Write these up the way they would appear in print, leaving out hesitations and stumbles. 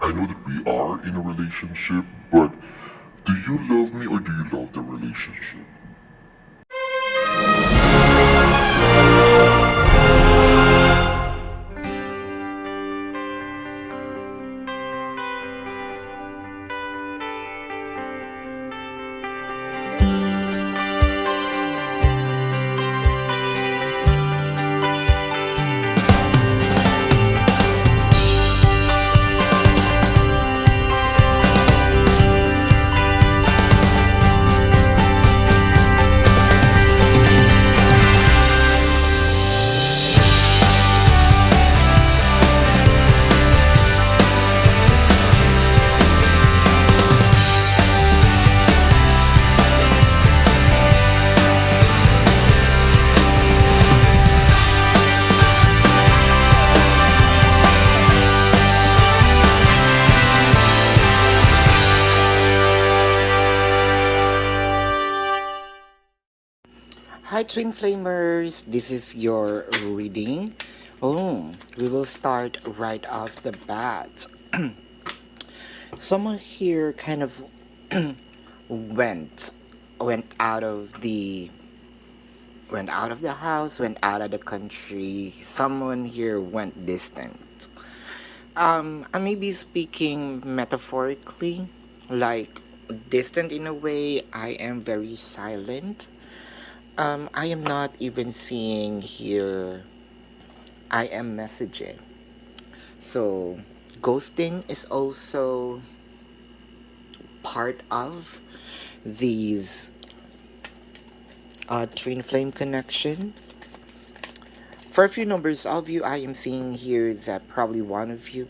I know that we are in a relationship, but do you love me or do you love the relationship? Hi, Twin Flamers. This is your reading. Oh, we will start right off the bat. Someone here kind of went went out of the went out of the house, went out of the country. Someone here went distant. I may be speaking metaphorically, like distant in a way. I am very silent. I am not even seeing here. I am messaging. So, ghosting is also part of these twin flame connection. For a few numbers of you, I am seeing here is that probably one of you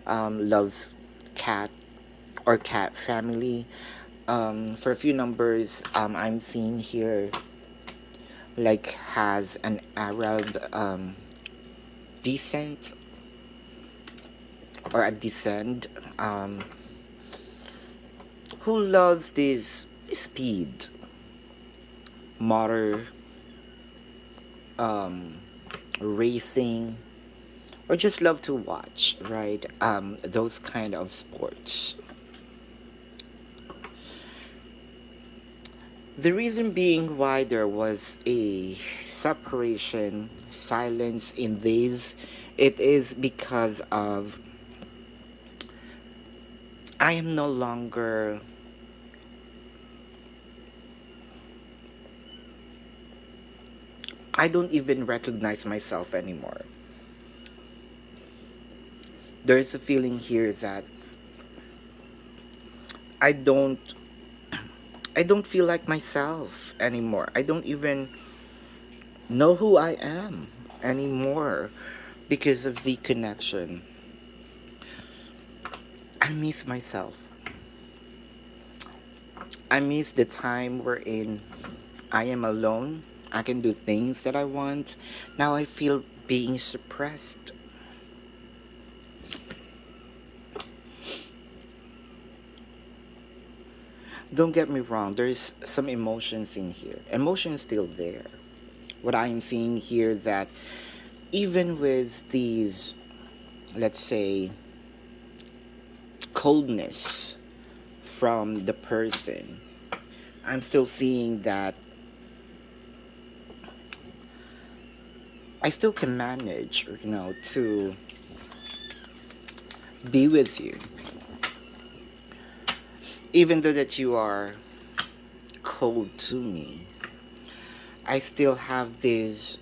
loves cat or cat family. For a few numbers, I'm seeing here like has an Arab descent or a descent who loves this speed, motor, um, racing, or just love to watch, right? Those kind of sports. The reason being why there was a separation, silence in these, it is because of I am no longer I don't even recognize myself anymore. There's a feeling here that I don't I don't feel like myself anymore. I don't even know who I am anymore because of the connection. I miss myself. I miss the time wherein I am alone. I can do things that I want. Now I feel being suppressed. Don't get me wrong, there's some emotions in here. Emotions still there. What I am seeing here that even with these, let's say, coldness from the person, I'm still seeing that I still can manage, to be with you. Even though that you are cold to me, I still have this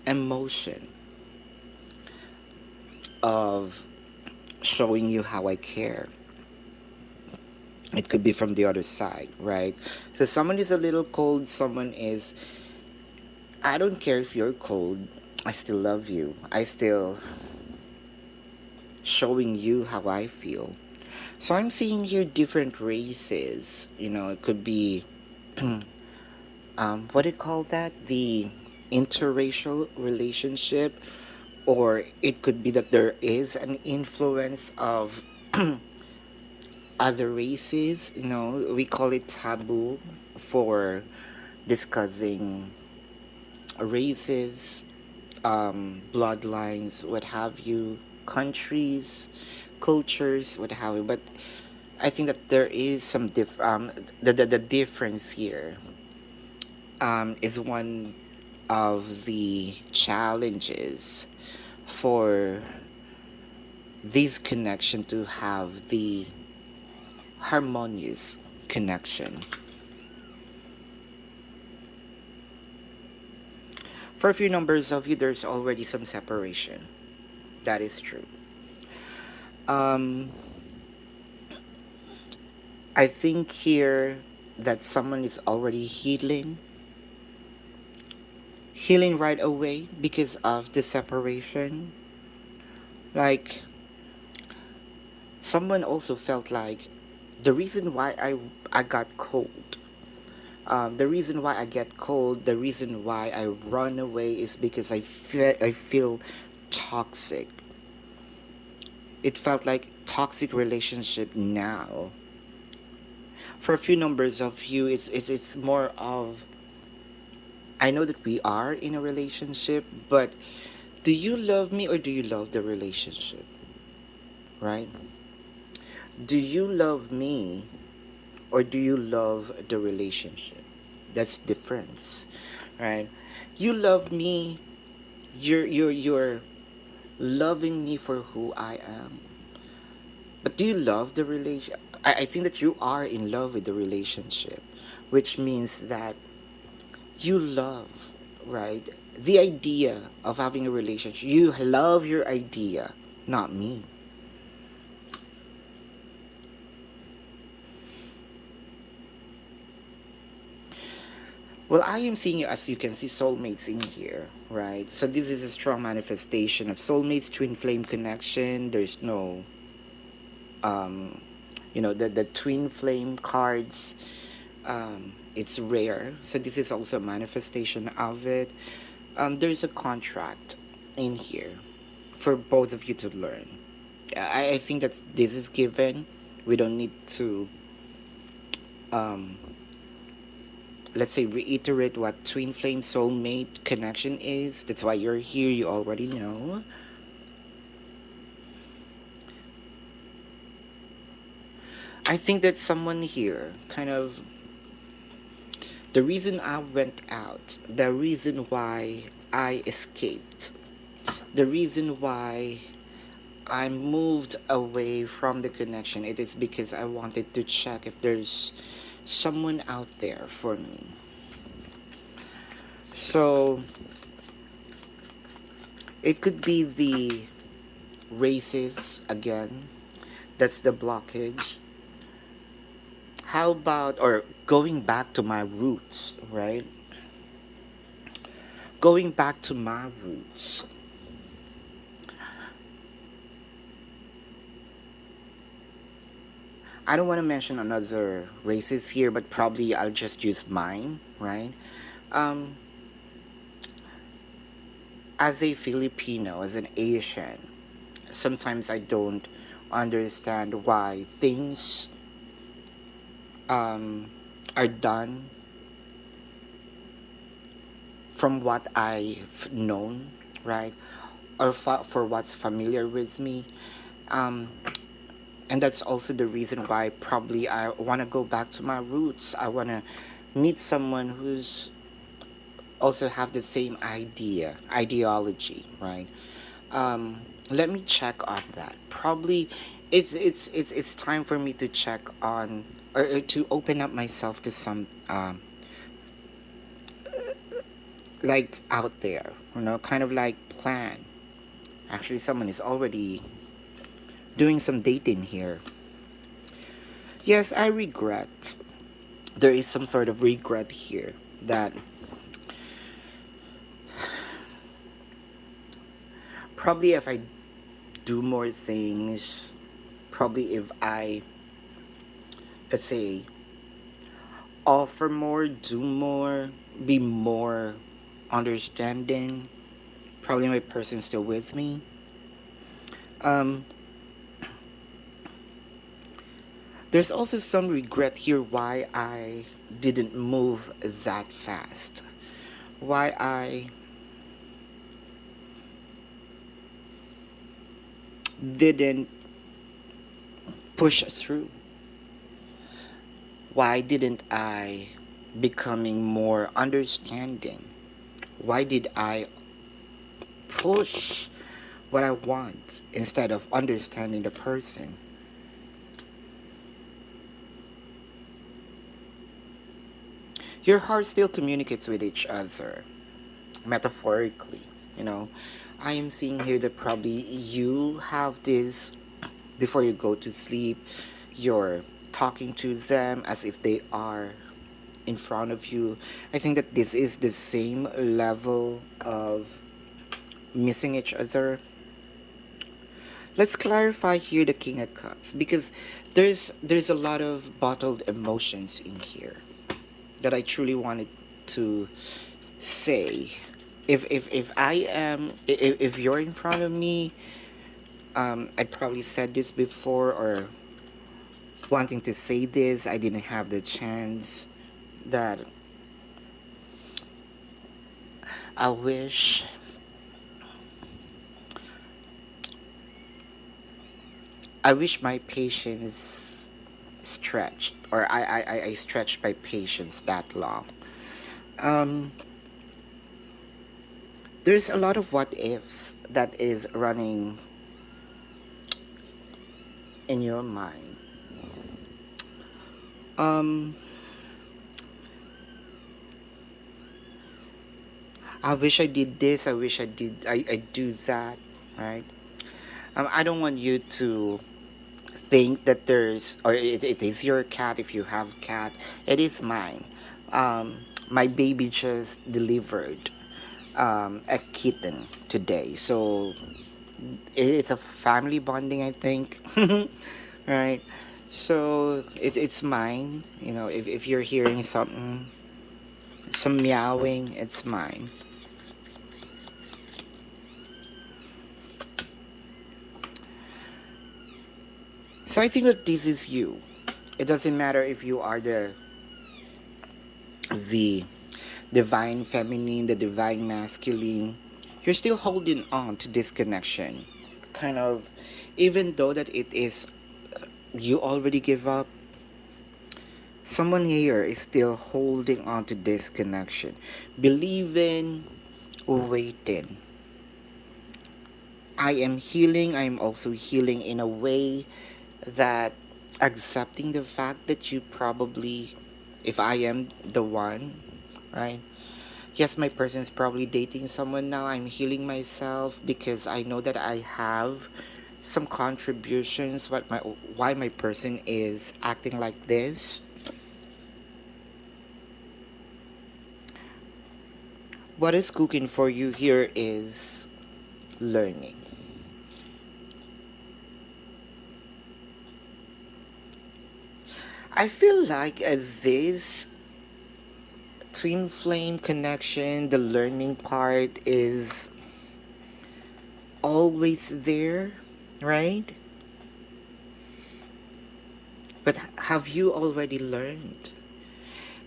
emotion of showing you how I care. It could be from the other side, right? So someone is a little cold, someone is, I don't care if you're cold, I still love you. I still showing you how I feel. So I'm seeing here different races. It could be, what do you call that? The interracial relationship, or it could be that there is an influence of other races. We call it taboo for discussing races, bloodlines, what have you. countries, cultures, what have you. But I think that there is some the difference here is one of the challenges for this connection to have the harmonious connection. For a few numbers of you, there's already some separation. That is true. Um, I think here that someone is already healing right away because of the separation. Like, someone also felt like the reason why I got cold. The reason why I get cold, the reason why I run away is because I feel toxic. It felt like toxic relationship now. For a few numbers of you, it's more of I know that we are in a relationship, but do you love me or do you love the relationship? Right? Do you love me or do you love the relationship? That's difference, right? You love me, you're loving me for who I am. But do you love the relation? I think that you are in love with the relationship, which means that you love, right? The idea of having a relationship. You love your idea, not me. Well, I am seeing, as you can see, soulmates in here, right? So this is a strong manifestation of soulmates, twin flame connection. There's no, um, the twin flame cards. It's rare, so this is also a manifestation of it. There's a contract in here for both of you to learn. I think that this is given. We don't need to um, let's say reiterate what twin flame soulmate connection is. That's why you're here. You already know. I think that someone here kind of the reason I went out, the reason why I escaped, the reason why I moved away from the connection, it is because I wanted to check if there's someone out there for me. So it could be the races again. That's the blockage. How about, or going back to my roots, right? Going back to my roots. I don't want to mention another races here, but probably I'll just use mine, right? Um, as a Filipino, as an Asian, sometimes I don't understand why things um, are done from what I've known, right? Or for what's familiar with me. Um, and that's also the reason why probably I want to go back to my roots. I want to meet someone who's also have the same ideology, right? Let me check on that. Probably it's time for me to check on or to open up myself to some like out there, kind of like plan. Actually, someone is already doing some dating here. Yes, I regret. There is some sort of regret here that probably if I do more things, probably if I, let's say, offer more, do more, be more understanding, probably my person's still with me. Um, there's also some regret here why I didn't move that fast. Why I didn't push through? Why didn't I becoming more understanding? Why did I push what I want instead of understanding the person? Your heart still communicates with each other, metaphorically. You know, I am seeing here that probably you have this before you go to sleep, you're talking to them as if they are in front of you. I think that this is the same level of missing each other. Let's clarify here the King of Cups because there's a lot of bottled emotions in here that I truly wanted to say. If I am if you're in front of me, I probably said this before or wanting to say this, I didn't have the chance. That I wish I wish my patience stretched or I stretched my patience that long. Um, there's a lot of what ifs that is running in your mind. Um, I wish I did this. I wish I do that. Right. I don't want you to think that there's or it is your cat if you have cat. It is mine. Um, my baby just delivered a kitten today, so it's a family bonding, I think. Right. So it's mine. You know, if you're hearing something, some meowing, it's mine. So I think that this is you. It doesn't matter if you are the divine feminine, the divine masculine. You're still holding on to this connection. Kind of, even though that it is you already give up, someone here is still holding on to this connection, believing, waiting. I am healing. I am also healing in a way that accepting the fact that you probably, if I am the one, right? Yes, my person is probably dating someone now. I'm healing myself because I know that I have some contributions what my why my person is acting like this. What is cooking for you here is learning. I feel like as this twin flame connection, the learning part is always there, right? But have you already learned?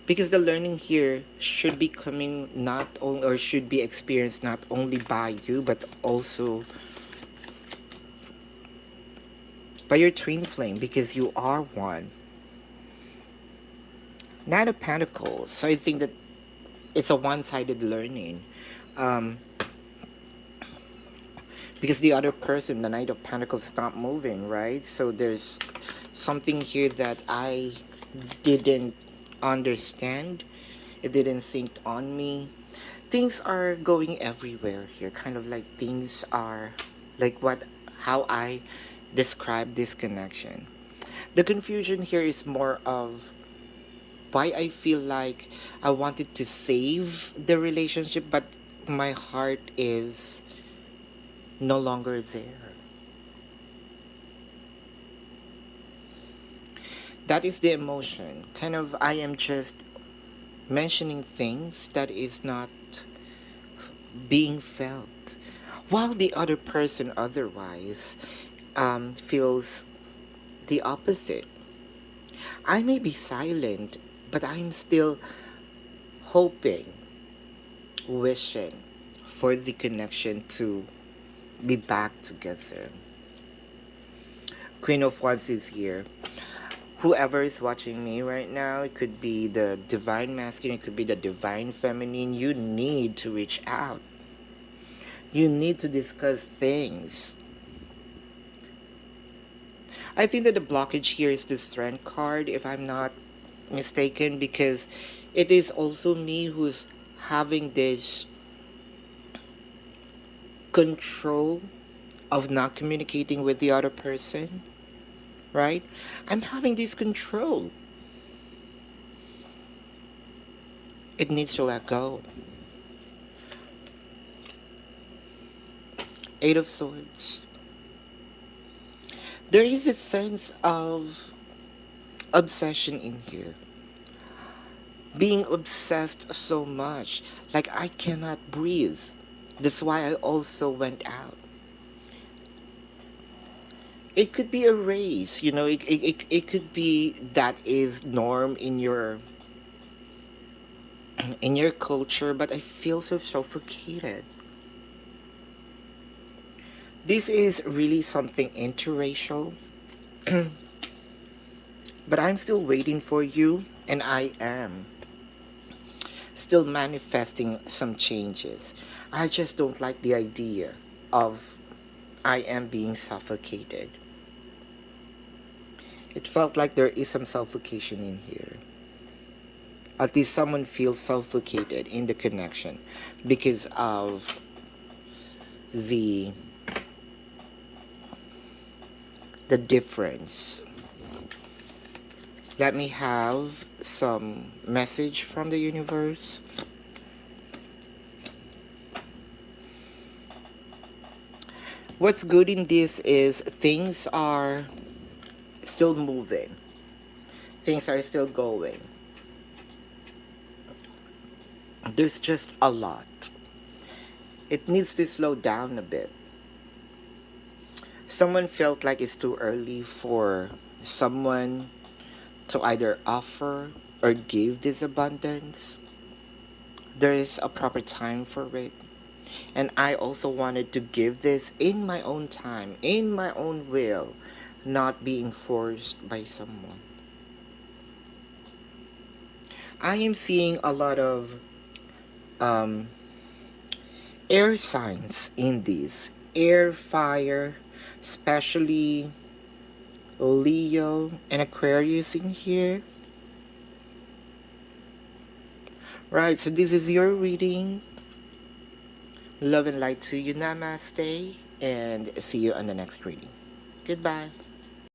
Because the learning here should be coming not only or should be experienced not only by you but also by your twin flame because you are one. Knight of Pentacles. So I think that it's a one-sided learning. Um, because the other person, the Knight of Pentacles, stopped moving, right? So there's something here that I didn't understand. It didn't sink on me. Things are going everywhere here. Kind of like things are like what how I describe this connection. The confusion here is more of why I feel like I wanted to save the relationship, but my heart is no longer there. That is the emotion. Kind of, I am just mentioning things that is not being felt, while the other person otherwise feels the opposite. I may be silent, but I'm still hoping, wishing for the connection to be back together. Queen of Wands is here. Whoever is watching me right now, it could be the divine masculine, it could be the divine feminine. You need to reach out. You need to discuss things. I think that the blockage here is the strength card, if I'm not mistaken, because it is also me who's having this control of not communicating with the other person, right? I'm having this control. It needs to let go. Eight of Swords. There is a sense of obsession in here. Being obsessed so much, like I cannot breathe. That's why I also went out. It could be a race, it could be that is norm in your culture, but I feel so suffocated. This is really something interracial. But I'm still waiting for you, and I am still manifesting some changes. I just don't like the idea of I am being suffocated. It felt like there is some suffocation in here. At least someone feels suffocated in the connection because of the difference. Let me have some message from the universe. What's good in this is things are still moving. Things are still going. There's just a lot. It needs to slow down a bit. Someone felt like it's too early for someone to either offer or give this abundance. There is a proper time for it. And I also wanted to give this in my own time, in my own will, not being forced by someone. I am seeing a lot of um, air signs in this. Air, fire, especially Leo and Aquarius in here. Right, so this is your reading. Love and light to you. Namaste. And see you on the next reading. Goodbye.